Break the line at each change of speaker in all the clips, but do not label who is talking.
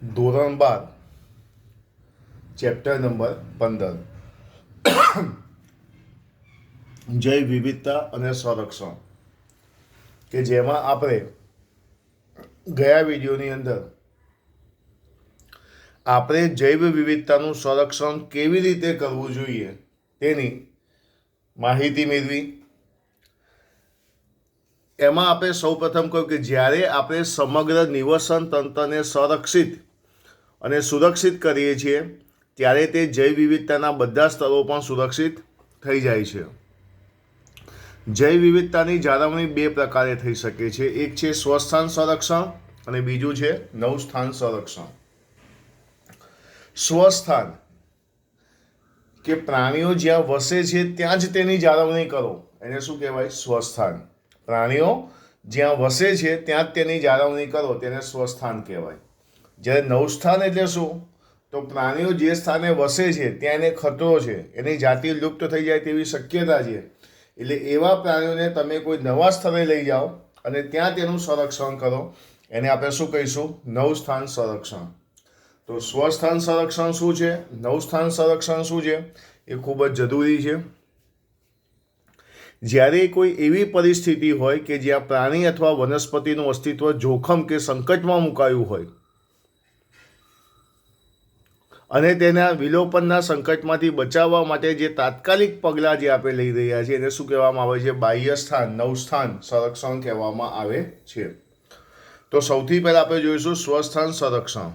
ધોરણ 12 chapter number 15 જૈવ વિવિધતા અને સંરક્ષણ, કે જેમાં આપણે ગયા વિડીયોની અંદર આપણે જૈવ વિવિધતાનું સંરક્ષણ કેવી રીતે કરવું જોઈએ તેની માહિતી મેળવી. એમાં આપણે સૌપ્રથમ કહ્યું કે જ્યારે આપણે સમગ્ર નિવસન તંત્રને સંરક્ષિત અને સુરક્ષિત કરીએ છીએ ત્યારે તે જૈવ વિવિધતાના બધા સ્તરો પણ સુરક્ષિત થઈ જાય છે. જૈવ વિવિધતાની જાળવણી બે પ્રકારે થઈ શકે છે. એક છે સ્વસ્થાન સંરક્ષણ અને બીજું છે નવસ્થાન સંરક્ષણ. સ્વસ્થાન કે પ્રાણીઓ જ્યાં વસે છે ત્યાં જ તેની જાળવણી કરો, એને શું કહેવાય? સ્વસ્થાન. પ્રાણીઓ જ્યાં વસે છે ત્યાં જ તેની જાળવણી કરો, તેને સ્વસ્થાન કહેવાય. જ્યારે નવસ્થાન એટલે શું? તો પ્રાણીઓ જે સ્થાને વસે છે ત્યાં એને ખતરો છે, એની જાતિ લુપ્ત થઈ જાય તેવી શક્યતા છે, એટલે એવા પ્રાણીઓને તમે કોઈ નવા સ્થળે લઈ જાઓ અને ત્યાં તેનું સંરક્ષણ કરો, એને આપણે શું કહીશું? નવસ્થાન સંરક્ષણ. તો સ્વસ્થાન સંરક્ષણ શું છે, નવસ્થાન સંરક્ષણ શું છે, એ ખૂબ જ જરૂરી છે. જ્યારે કોઈ એવી પરિસ્થિતિ હોય કે જ્યાં પ્રાણી અથવા વનસ્પતિનું અસ્તિત્વ જોખમ કે સંકટમાં મુકાયું હોય અને તેના વિલોપનના સંકટમાંથી બચાવવા માટે જે તાત્કાલિક પગલાં જે આપણે લઈ રહ્યા છીએ એને શું કહેવામાં આવે છે? બાહ્ય સ્થાન, નવસ્થાન સંરક્ષણ કહેવામાં આવે છે. તો સૌથી પહેલાં આપણે જોઈશું સ્વસ્થાન સંરક્ષણ.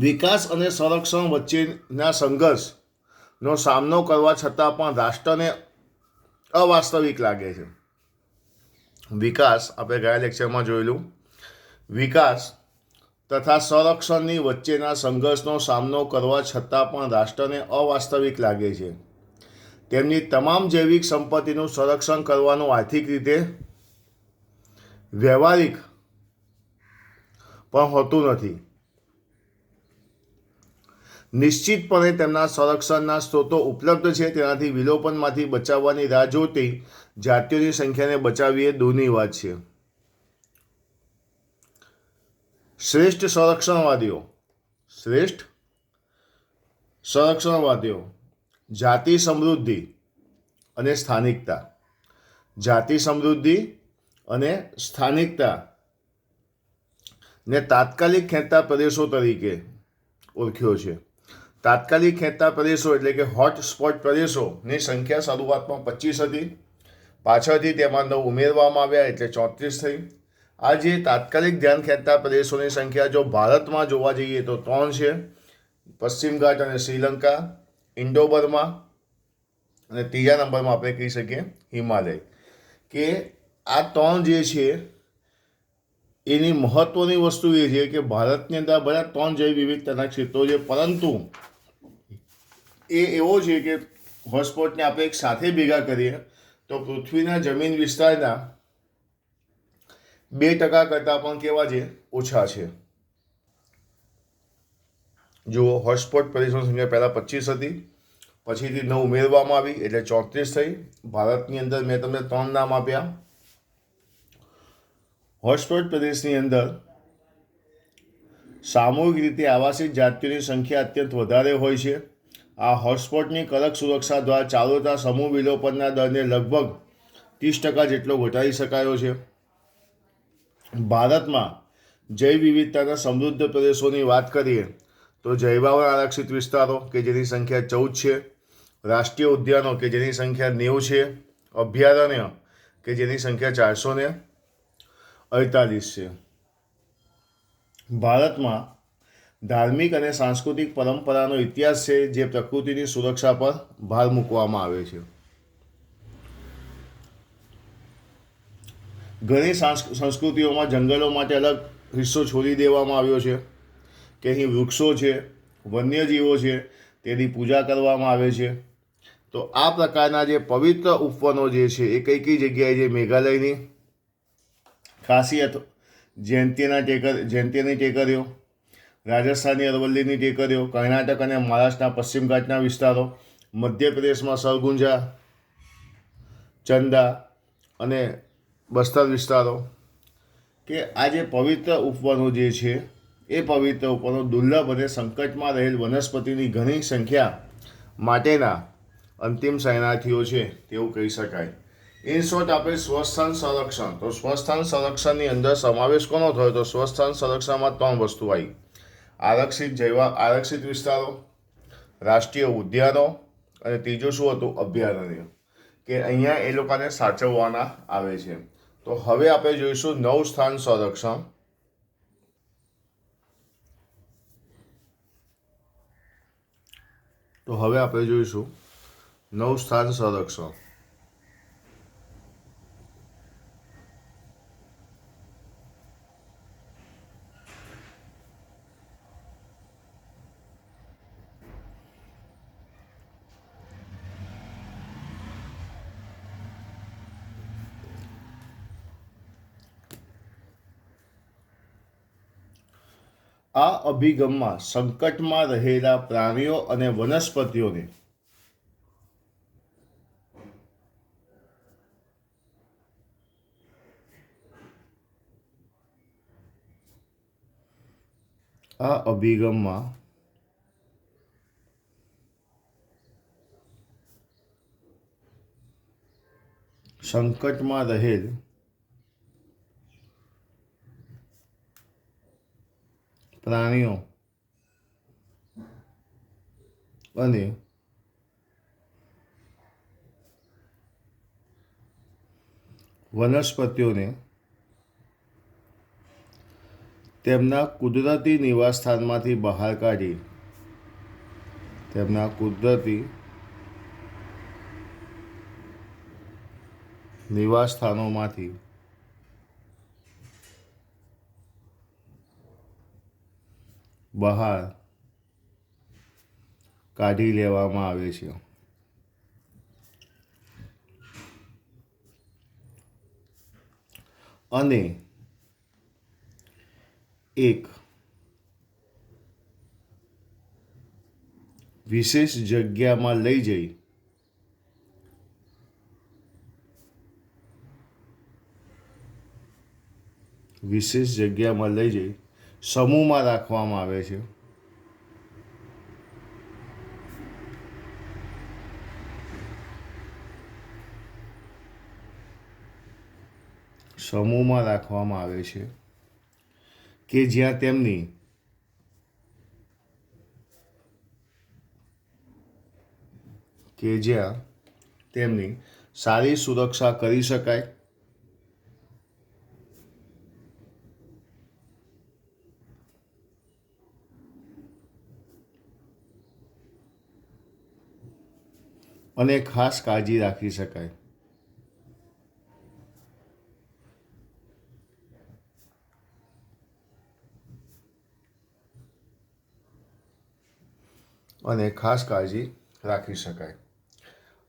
વિકાસ અને સંરક્ષણ વચ્ચેના સંઘર્ષનો સામનો કરવા છતાં પણ રાષ્ટ્રને અવાસ્તવિક લાગે છે. વિકાસ, આપણે ગયા લેક્ચરમાં જોયેલું, વિકાસ તથા સંરક્ષણની વચ્ચેના સંઘર્ષનો સામનો કરવા છતાં પણ રાષ્ટ્રને અવાસ્તવિક લાગે છે. તેમની તમામ જૈવિક સંપત્તિનું સંરક્ષણ કરવાનું આર્થિક રીતે વ્યવહારિક પણ હોતું નથી. નિશ્ચિતપણે તેમના સંરક્ષણના સ્ત્રોતો ઉપલબ્ધ છે, તેનાથી વિલોપનમાંથી બચાવવાની રાહ જોતી જાતિઓની સંખ્યાને બચાવવી એ દૂરની વાત છે. શ્રેષ્ઠ સંરક્ષણવાદીઓ જાતિ સમૃદ્ધિ અને સ્થાનિકતા. જાતિ સમૃદ્ધિ અને સ્થાનિકતા ને તાત્કાલિક ખેંચતા પ્રદેશો તરીકે ઓળખ્યો છે. તાત્કાલિક ખેંચતા પ્રદેશો એટલે કે હોટ સ્પોટ પ્રદેશોની સંખ્યા શરૂઆતમાં 25 હતી, પાછળથી તેમાં 9 ઉમેરવામાં આવ્યા એટલે 34 થઈ. આ જે તાત્કાલિક ધ્યાન ખેંચતા પ્રદેશોની સંખ્યા જો ભારતમાં જોવા જઈએ તો 3 છે: પશ્ચિમ ઘાટ અને શ્રીલંકા, ઇન્ડો બર્મા અને ત્રીજા નંબરમાં આપણે કહી શકીએ હિમાલય. કે આ 3 જે છે એની મહત્વની વસ્તુ એ છે કે ભારતની અંદર બધા 3 જૈવ વિવિધતાના ક્ષેત્રો છે, પરંતુ એ એવો છે કે હોટસ્પોટને આપણે એક સાથે ભેગા કરીએ તો પૃથ્વીના જમીન વિસ્તારના 2% કરતાં પણ કેવા છે? ઓછા છે. જુઓ, હોટસ્પોટ પ્રદેશોની સંખ્યા પહેલાં 25 હતી, પછીથી 9 ઉમેરવામાં આવી એટલે 34 થઈ. ભારતની અંદર મેં તમને 3 નામ આપ્યા. હોટસ્પોટ પ્રદેશની અંદર સામૂહિક રીતે આવાસિત જાતિઓની સંખ્યા અત્યંત વધારે હોય છે. આ હોટસ્પોટની કડક સુરક્ષા દ્વારા ચાલુ સમૂહ વિલોપનના દરને લગભગ 30% જેટલો ઘટાડી શકાયો છે. ભારતમાં જૈવ વિવિધતાના સમૃદ્ધ પ્રદેશોની વાત કરીએ તો જૈવાવરણ આરક્ષિત વિસ્તારો કે જેની સંખ્યા 14 છે, રાષ્ટ્રીય ઉદ્યાનો કે જેની સંખ્યા 90 છે, અભયારણ્ય કે જેની સંખ્યા 448 છે. ભારતમાં ધાર્મિક અને સાંસ્કૃતિક પરંપરાનો ઇતિહાસ છે જે પ્રકૃતિની સુરક્ષા પર ભાર મૂકવામાં આવે છે. ઘણી સંસ્કૃતિઓમાં જંગલો માટે અલગ હિસ્સો છોડી દેવામાં આવ્યો છે કે અહીં વૃક્ષો છે, વન્યજીવો છે, તેની પૂજા કરવામાં આવે છે. તો આ પ્રકારના જે પવિત્ર ઉપવનો જે છે એ કઈ કઈ જગ્યાએ છે? મેઘાલયની ખાસિયત જયંતીની ટેકરીઓ, રાજસ્થાનની અરવલ્લીની ટેકરીઓ, કર્ણાટક અને મહારાષ્ટ્રના પશ્ચિમ ઘાટના વિસ્તારો, મધ્યપ્રદેશમાં સરગુંજા, ચંદા અને બસ્તર વિસ્તારો, કે આ જે પવિત્ર ઉપવનો જે છે એ પવિત્ર ઉપવનો દુર્લભ અને સંકટમાં રહેલ વનસ્પતિની ઘણી સંખ્યા માટેના અંતિમ શરણાર્થીઓ છે તેવું કહી શકાય. ઇન શોર્ટ, આપણે સ્વસ્થાન સંરક્ષણ, તો સ્વસ્થાન સંરક્ષણની અંદર સમાવેશ કોનો થયો? તો સ્વસ્થાન સંરક્ષણમાં 3 વસ્તુ આવી: આરક્ષિત વિસ્તારો, રાષ્ટ્રીય ઉદ્યાનો અને ત્રીજું શું હતું? અભયારણ્ય. કે અહીંયા એ લોકોને સાચવવાના આવે છે. તો હવે આપણે જોઈશું નવ સ્થાન સંરક્ષણ. આ અભિગમમાં સંકટમાં રહેલા પ્રાણીઓ અને વનસ્પતિઓને પ્રાણીઓ અને વનસ્પતિઓને તેમના કુદરતી નિવાસસ્થાનમાંથી બહાર કાઢી લેવામાં આવે છે. અને એક વિશેષ જગ્યામાં લઈ જઈ સમૂહમાં રાખવામાં આવે છે. કે જ્યાં તેમની સારી સુરક્ષા કરી શકાય અને ખાસ કાળજી રાખી શકાય.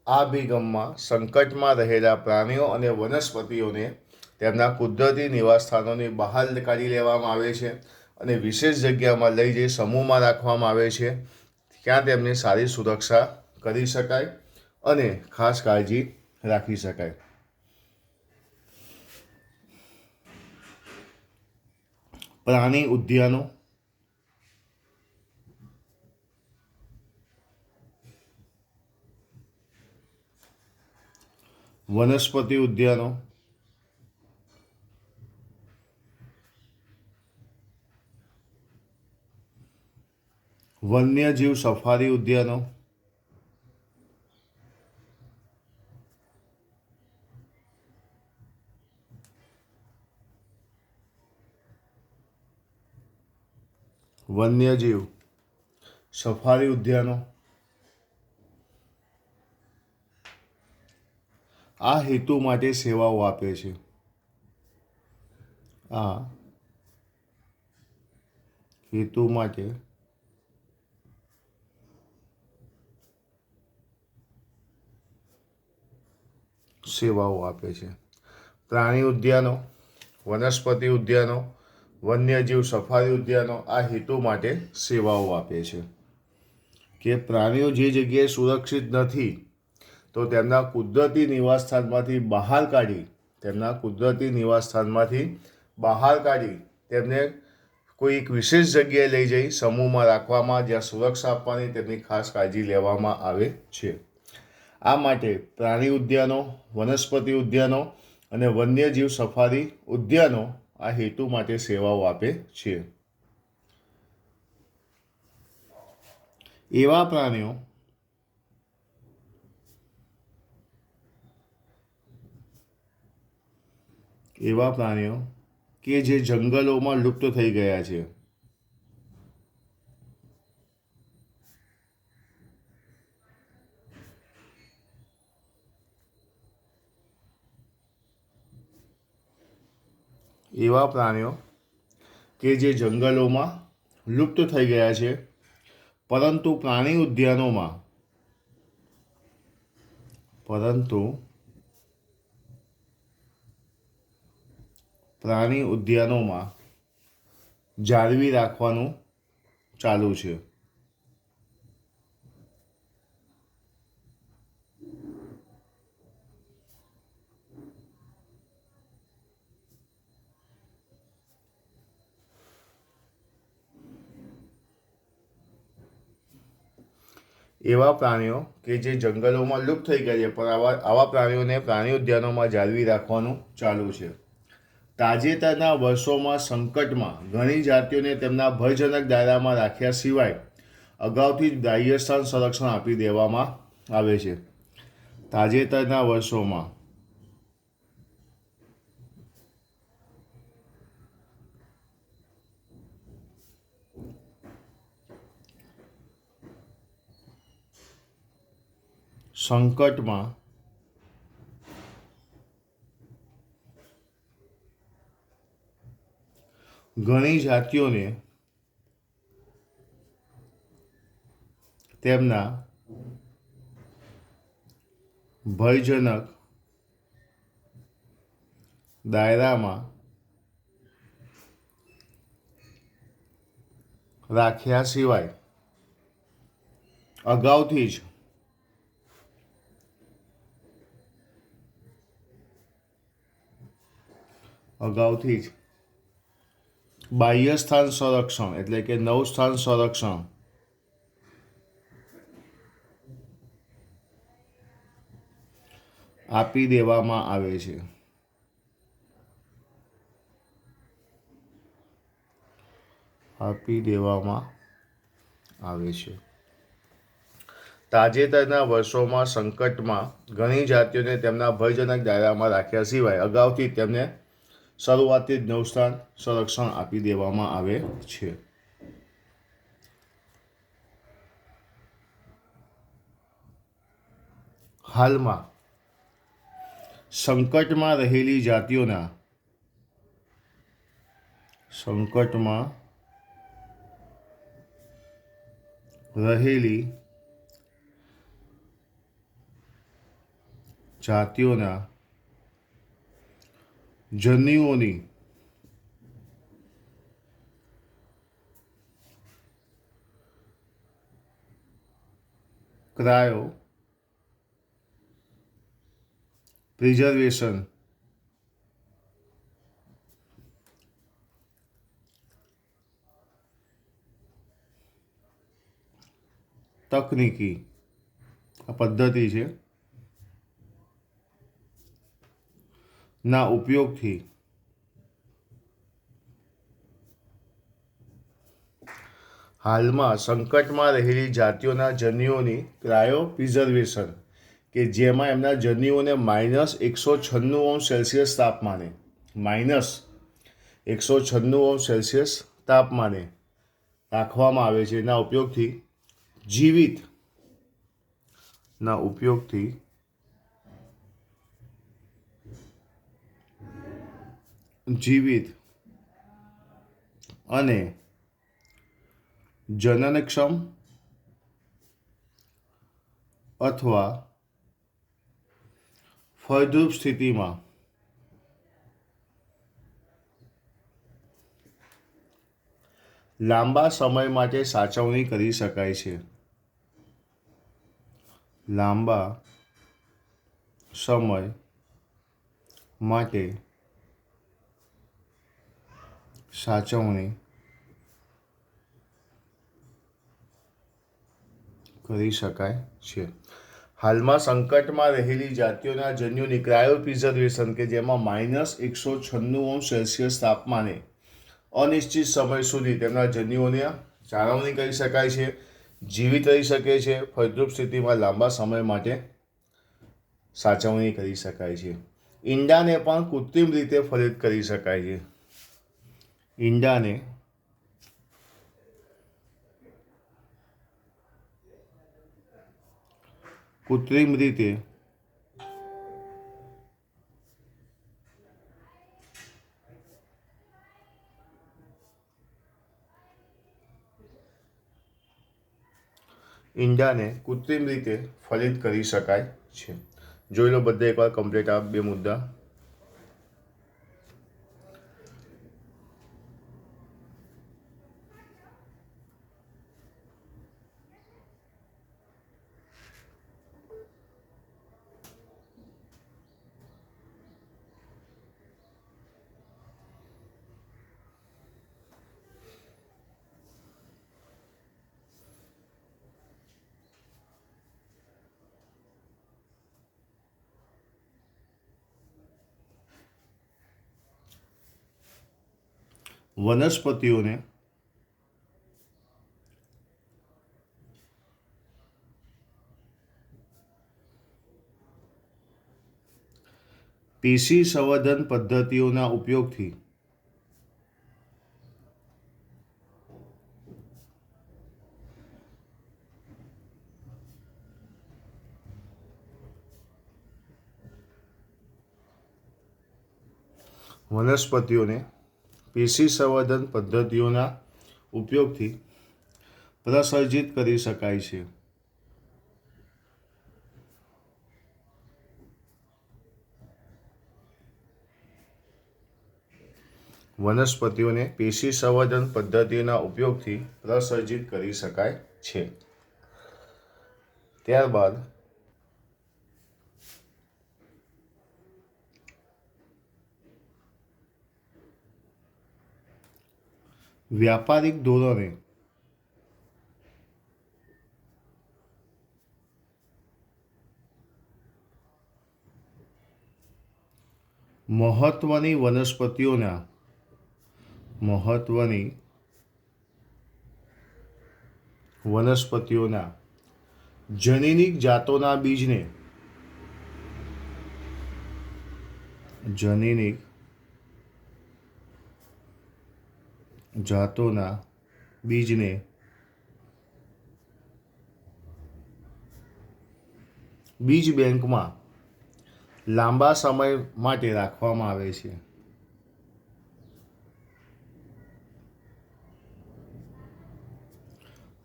આ અભિગમમાં સંકટમાં રહેલા પ્રાણીઓ અને વનસ્પતિઓને તેમના કુદરતી નિવાસસ્થાનોની બહાર કાઢી લેવામાં આવે છે અને વિશેષ જગ્યામાં લઈ જઈ સમૂહમાં રાખવામાં આવે છે, ત્યાં તેમની સારી સુરક્ષા કરી શકાય અને ખાસ કાળજી રાખી શકાય. પ્રાણી ઉદ્યાનો, વનસ્પતિ ઉદ્યાનો, વન્યજીવ સફારી ઉદ્યાનો, આ હેતુ માટે સેવાઓ આપે છે. પ્રાણી ઉદ્યાનો, વનસ્પતિ ઉદ્યાનો, વન્યજીવ સફારી ઉદ્યાનો આ હેતુ માટે સેવાઓ આપે છે. કે પ્રાણીઓ જે જગ્યાએ સુરક્ષિત નથી તો તેમના કુદરતી નિવાસસ્થાનમાંથી બહાર કાઢી તેમને કોઈ એક વિશેષ જગ્યાએ લઈ જઈ સમૂહમાં રાખવામાં, જ્યાં સુરક્ષા આપવાની તેમની ખાસ કાળજી લેવામાં આવે છે. આ માટે પ્રાણી ઉદ્યાનો, વનસ્પતિ ઉદ્યાનો અને વન્યજીવ સફારી ઉદ્યાનો આ હેતુ માટે સેવાઓ આપે છે. એવા પ્રાણીઓ કે જે જંગલોમાં લુપ્ત થઈ ગયા છે. એવા પ્રાણીઓ કે જે જંગલોમાં લુપ્ત થઈ ગયા છે, પરંતુ પ્રાણી ઉદ્યાનોમાં જાળવી રાખવાનું ચાલુ છે. એવા પ્રાણીઓ કે જે જંગલોમાં લુપ્ત થઈ ગયા છે, પણ આવા પ્રાણીઓને પ્રાણી ઉદ્યાનોમાં જાળવી રાખવાનું ચાલુ છે. તાજેતરના વર્ષોમાં સંકટમાં ઘણી જાતિઓને તેમના ભયજનક દાયરામાં રાખ્યા સિવાય અગાઉથી જ બાહ્ય સ્થાન સંરક્ષણ આપી દેવામાં આવે છે. તાજેતરના વર્ષોમાં ઘણી જાતિઓને તેમના ભયજનક દાયરામાં રાખ્યા સિવાય અગાઉથી જ બાહ્ય સ્થાન સંરક્ષણ એટલે કે નવ સ્થાન સંરક્ષણ આપી દેવામાં આવે છે. તાજેતરના વર્ષોમાં સંકટમાં ઘણી જાતિઓને તેમના ભયજનક દાયરામાં રાખ્યા સિવાય અગાઉથી તેમને શરૂઆતથી જ નવસ્થાન સંરક્ષણ આપી દેવામાં આવે છે. હાલમાં સંકટમાં રહેલી જાતિઓના જન્યુઓની ક્રાયો પ્રિઝર્વેશન તકનીકી આ પદ્ધતિ છે ના ઉપયોગથી હાલમાં સંકટમાં રહેલી જાતિઓના જન્યુઓની ક્રાયો પ્રિઝર્વેશન કે જેમાં એમના જન્યુઓને -196 તાપમાને રાખવામાં આવે છે. એના ઉપયોગથી જીવિત અને જનનક્ષમ અથવા ફળદ્રુપ સ્થિતિમાં લાંબા સમય માટે સાચવણી કરી શકાય છે. લાંબા સમય માટે સાચવણી કરી શકાય છે. હાલમાં સંકટમાં રહેલી જાતિઓના જન્યુની ક્રાયોપ્રિઝર્વેશન કે જેમાં -196 તાપમાને અનિશ્ચિત સમય સુધી તેમના જન્યુઓને જાળવણી કરી શકાય છે, જીવિત રહી શકે છે, ફળદ્રુપ સ્થિતિમાં લાંબા સમય માટે સાચવણી કરી શકાય છે. ઈંડાને પણ કૃત્રિમ રીતે ફલિત કરી શકાય છે. ઈંડાને કૃત્રિમ રીતે ફલિત કરી શકાય છે. જોઈ લો બધા એકવાર કમ્પ્લીટ આ બે મુદ્દા. વનસ્પતિઓને પેશી સંવર્ધન પદ્ધતિઓના ઉપયોગથી પ્રસર્જિત કરી શકાય છે. વનસ્પતિઓને પેશી સંવર્ધન પદ્ધતિના ઉપયોગથી પ્રસર્જિત કરી શકાય છે. ત્યારબાદ વ્યાપારિક ધોરણે મહત્વની વનસ્પતિઓના જનીનિક જાતોના બીજને બીજ બેંકમાં લાંબા સમય માટે રાખવામાં આવે છે.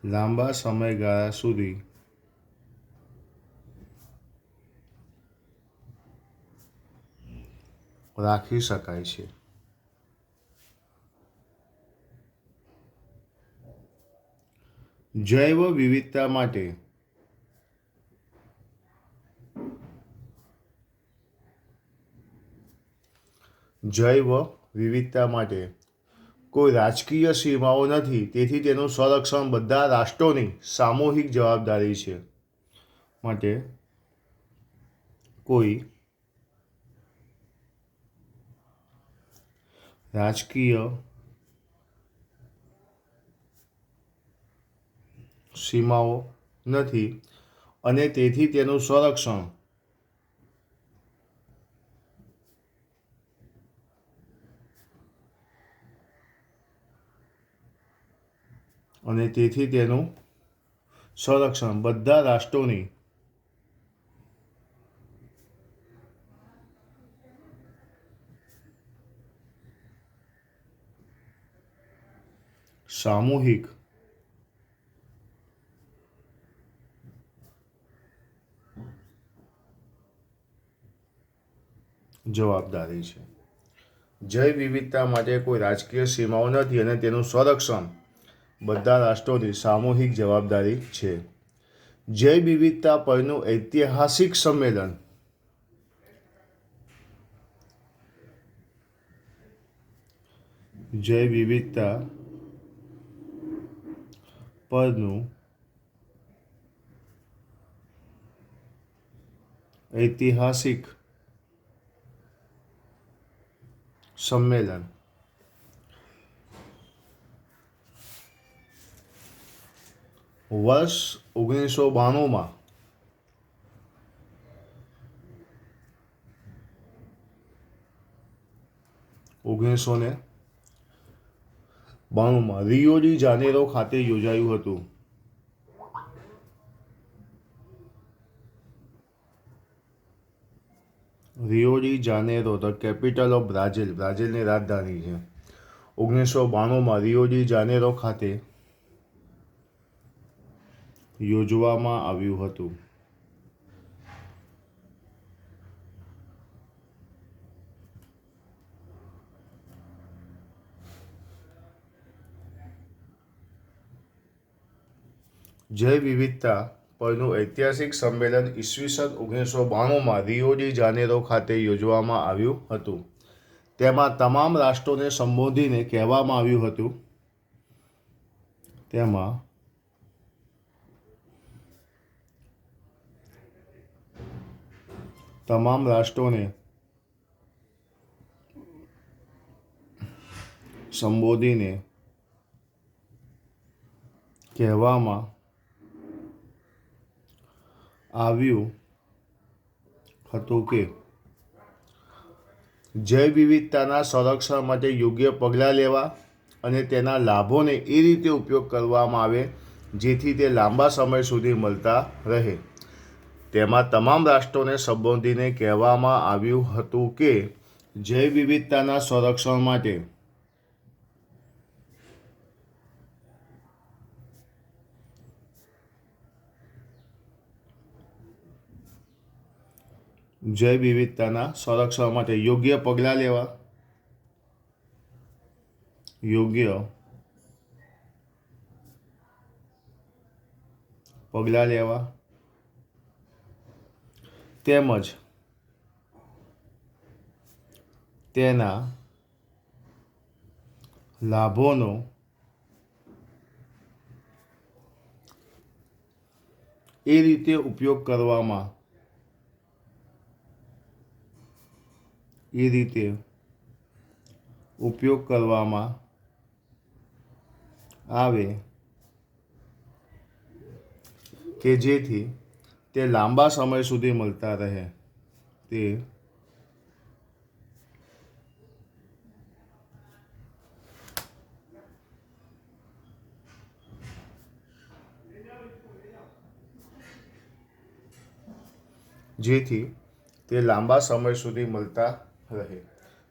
લાંબા સમયગાળા સુધી રાખી શકાય છે. જૈવ વિવિધતા માટે કોઈ રાજકીય સીમાઓ નથી, તેથી તેનું સંરક્ષણ બધા રાષ્ટ્રોની સામૂહિક જવાબદારી છે. માટે કોઈ રાજકીય સીમાઓ નથી અને તેથી તેનું સંરક્ષણ બધા રાષ્ટ્રોની સામૂહિક જવાબદારી છે. જૈવ વિવિધતા માટે કોઈ રાજકીય સીમાઓ નથી અને તેનું સંરક્ષણ બધા રાષ્ટ્રોની સામૂહિક જવાબદારી છે. જૈવ વિવિધતા પરનું ઐતિહાસિક સંમેલન જૈવ વિવિધતા પરનું ઐતિહાસિક સંમેલન વર્ષ 1992 રિયો ડી જાનેરો ખાતે યોજાયું હતું. Rio de Janeiro the capital of Brazil, બ્રાઝિલની રાજધાની છે. 1992 રિયો ડી જાનેરો ખાતે યોજવામાં આવ્યું હતું. જૈવ વિવિધતા પરનું ઐતિહાસિક સંમેલન ઈસવીસન 1992 રિયો ડી જાનેરો ખાતે યોજવામાં આવ્યું હતું. તેમાં તમામ રાષ્ટ્રોને સંબોધીને કહેવામાં આવ્યું હતું તમામ રાષ્ટ્રોને સંબોધીને કહેવામાં આવ્યું હતું કે જૈવ વિવિધતાના સંરક્ષણ માટે યોગ્ય પગલાં લેવા અને તેના લાભોને એ રીતે ઉપયોગ કરવામાં આવે જેથી તે લાંબા સમય સુધી મળતા રહે. તેમાં તમામ રાષ્ટ્રોને સંબોધીને કહેવામાં આવ્યું હતું કે જૈવ વિવિધતાના સંરક્ષણ માટે યોગ્ય પગલાં લેવા તેમજ તેના લાભોનો એ રીતે ઉપયોગ કરવામાં આવે કે જેથી તે લાંબા સમય સુધી મળતા રહે.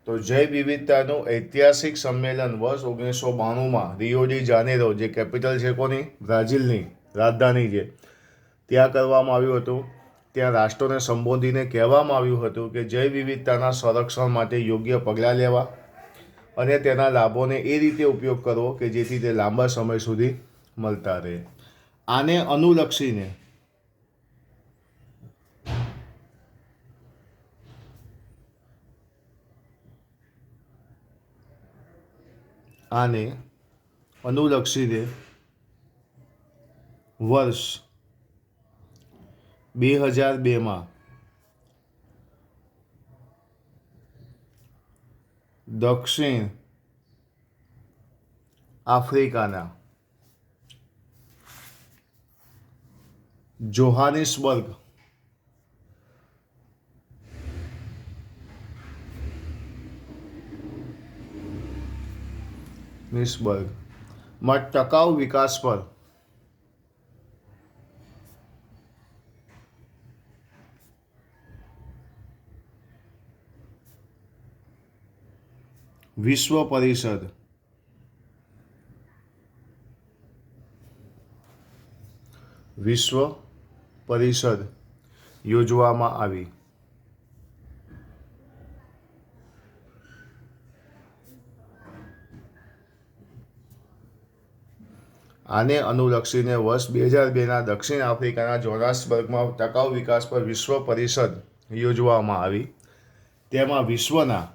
તો જૈવ વિવિધતાનું ઐતિહાસિક સંમેલન વર્ષ 1992 રિયો ડી જાનેરો, જે કેપિટલ છે કોની? બ્રાઝિલની રાજધાની છે, ત્યાં કરવામાં આવ્યું હતું. ત્યાં રાષ્ટ્રોને સંબોધીને કહેવામાં આવ્યું હતું કે જૈવ વિવિધતાના સંરક્ષણ માટે યોગ્ય પગલાં લેવા અને તેના લાભોને એ રીતે ઉપયોગ કરવો કે જેથી તે લાંબા સમય સુધી મળતા રહે. આને અનુલક્ષીને વર્ષ 2002 દક્ષિણ આફ્રિકાના જોહાનિસબર્ગ માં ટકાઉ વિકાસ પર વિશ્વ પરિષદ યોજવામાં આવી. આને અનુલક્ષીને વર્ષ 2002 દક્ષિણ આફ્રિકાના જોહાનિસબર્ગમાં ટકાઉ વિકાસ પર વિશ્વ પરિષદ યોજવામાં આવી. તેમાં વિશ્વના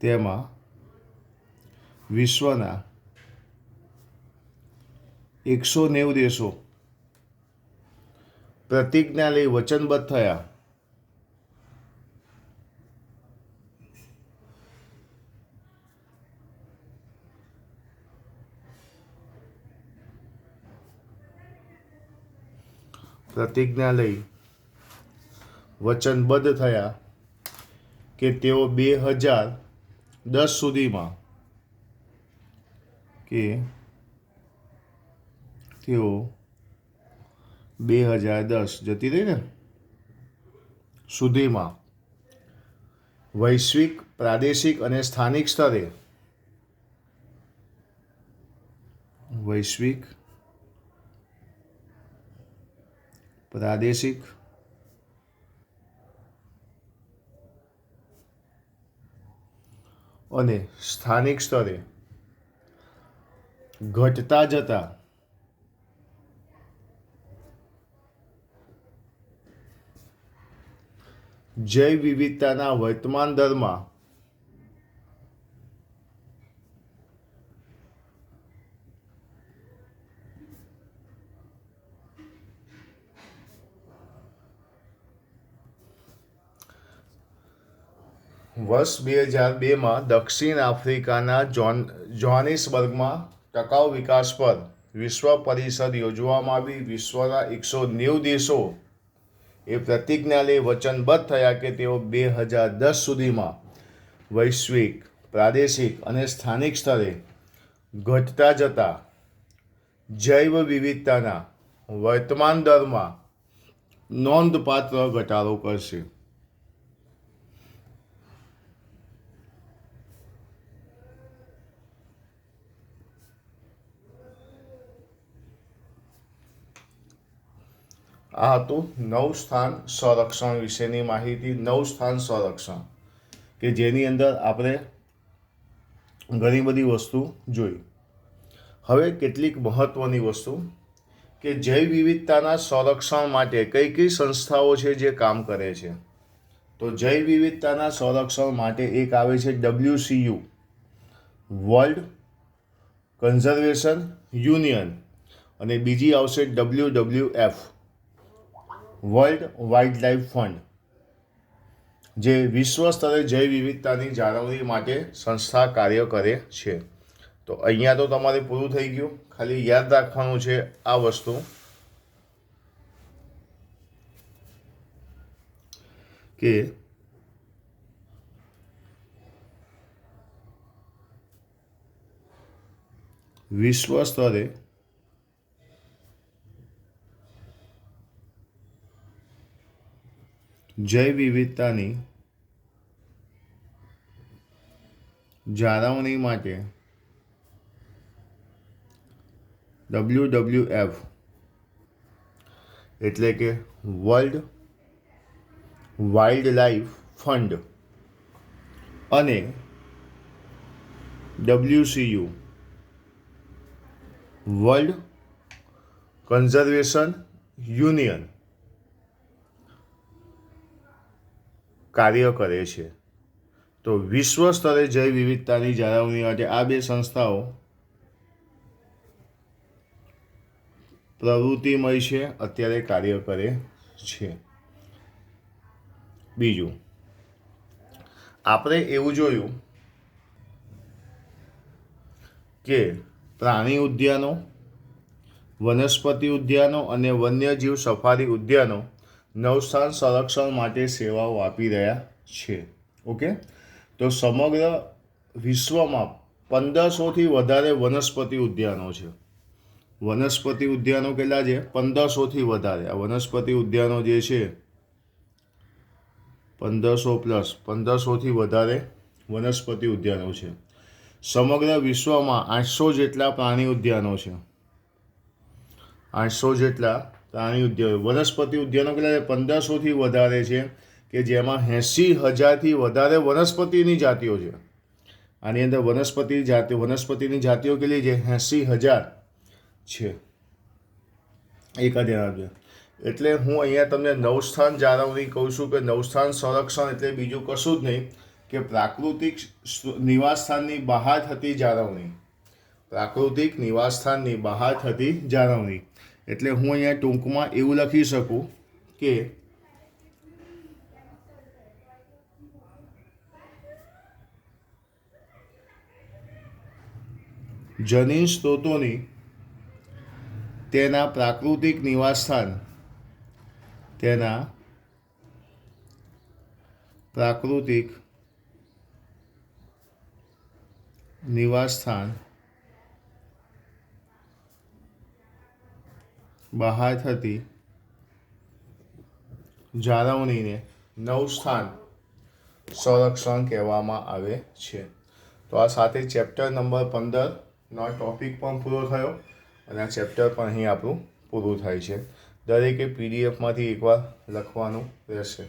તેમાં વિશ્વના 190 દેશો પ્રતિજ્ઞા લઈ વચનબદ્ધ થયા કે તેઓ 2010 સુધીમાં જતી રહી ને સુધીમાં વૈશ્વિક, પ્રાદેશિક અને સ્થાનિક સ્તરે અને સ્થાનિક સ્તરે ઘટતા જતા જૈવ વિવિધતાના વર્તમાન દરમાં વર્ષ 2002માં દક્ષિણ આફ્રિકાના જોહાનિસબર્ગમાં ટકાઉ વિકાસ પર વિશ્વ પરિષદ યોજવામાં આવી. વિશ્વના 190 દેશો એ પ્રતિજ્ઞા લઈ વચનબદ્ધ થયા કે તેઓ 2010 સુધીમાં વૈશ્વિક, પ્રાદેશિક અને સ્થાનિક સ્તરે ઘટતા જતા જૈવ વિવિધતાના વર્તમાન દરમાં નોંધપાત્ર ઘટાડો કરશે. આ હતું 9 સ્થાન સંરક્ષણ વિશેની માહિતી. 9 સ્થાન સંરક્ષણ કે જેની અંદર આપણે ઘણી બધી વસ્તુ જોઈ. હવે કેટલીક મહત્ત્વની વસ્તુ કે જૈવ વિવિધતાના સંરક્ષણ માટે કઈ કઈ સંસ્થાઓ છે જે કામ કરે છે. તો જૈવ વિવિધતાના સંરક્ષણ માટે એક આવે છે WCU, વર્લ્ડ કન્ઝર્વેશન યુનિયન, અને બીજી આવશે WWF, વર્લ્ડ વાઇલ્ડલાઇફ ફંડ, જે વિશ્વ સ્તરે જૈવ વિવિધતાની જાળવણી માટે સંસ્થા કાર્ય કરે છે. તો અહીંયા તો તમારે પૂરું થઈ ગયું. ખાલી યાદ રાખવાનું છે આ વસ્તુ કે વિશ્વ સ્તરે જૈવ વિવિધતાની જાળવણી માટે WWF એટલે કે વર્લ્ડ વાઇલ્ડલાઇફ ફંડ અને WCU, વર્લ્ડ કન્ઝર્વેશન યુનિયન કાર્ય કરે છે. તો વિશ્વ સ્તરે જૈવ વિવિધતાની જાળવણી માટે આ બે સંસ્થાઓ પ્રવૃત્તિમય છે, અત્યારે કાર્ય કરે છે. બીજું આપણે એવું જોયું કે પ્રાણી ઉદ્યાનો, વનસ્પતિ ઉદ્યાનો અને વન્યજીવ સફારી ઉદ્યાનો નવસ્થાન સંરક્ષણ માટે સેવાઓ આપી રહ્યા છે. ઓકે, તો સમગ્ર વિશ્વમાં 1500થી વધારે વનસ્પતિ ઉદ્યાનો છે. વનસ્પતિ ઉદ્યાનો કેટલા છે? 1500થી વધારે. આ વનસ્પતિ ઉદ્યાનો જે છે 1500થી વધારે વનસ્પતિ ઉદ્યાનો છે. સમગ્ર વિશ્વમાં 800 જેટલા પ્રાણી ઉદ્યાનો છે. 800 જેટલા પ્રાણી ઉદ્યાનો. વનસ્પતિ ઉદ્યાનો કેટલા છે? 1500થી વધારે છે, કે જેમાં 80,000થી વધારે વનસ્પતિની જાતિઓ છે. આની અંદર વનસ્પતિની જાતિઓ કેટલી છે? 80,000 છે. એક જ આપજો. એટલે હું અહીંયા તમને નવસ્થાન જાળવણી કહું છું કે નવસ્થાન સંરક્ષણ એટલે બીજું કશું જ નહીં, કે પ્રાકૃતિક નિવાસસ્થાનની બહાર થતી જાળવણી. પ્રાકૃતિક નિવાસસ્થાનની બહાર થતી જાળવણી એટલે હું અહીંયા ટૂંકમાં એવું લખી શકું કે જનીન સ્ત્રોતોની તેના પ્રાકૃતિક નિવાસસ્થાન બહાર થતી જાળવણીને નવસ્થાન સંરક્ષણ કહેવામાં આવે છે. તો આ સાથે ચેપ્ટર નંબર 15નો ટોપિક પણ પૂરો થયો અને આ ચેપ્ટર પણ અહીં આપણું પૂરું થાય છે. દરેકે પીડીએફમાંથી એકવાર લખવાનું રહેશે.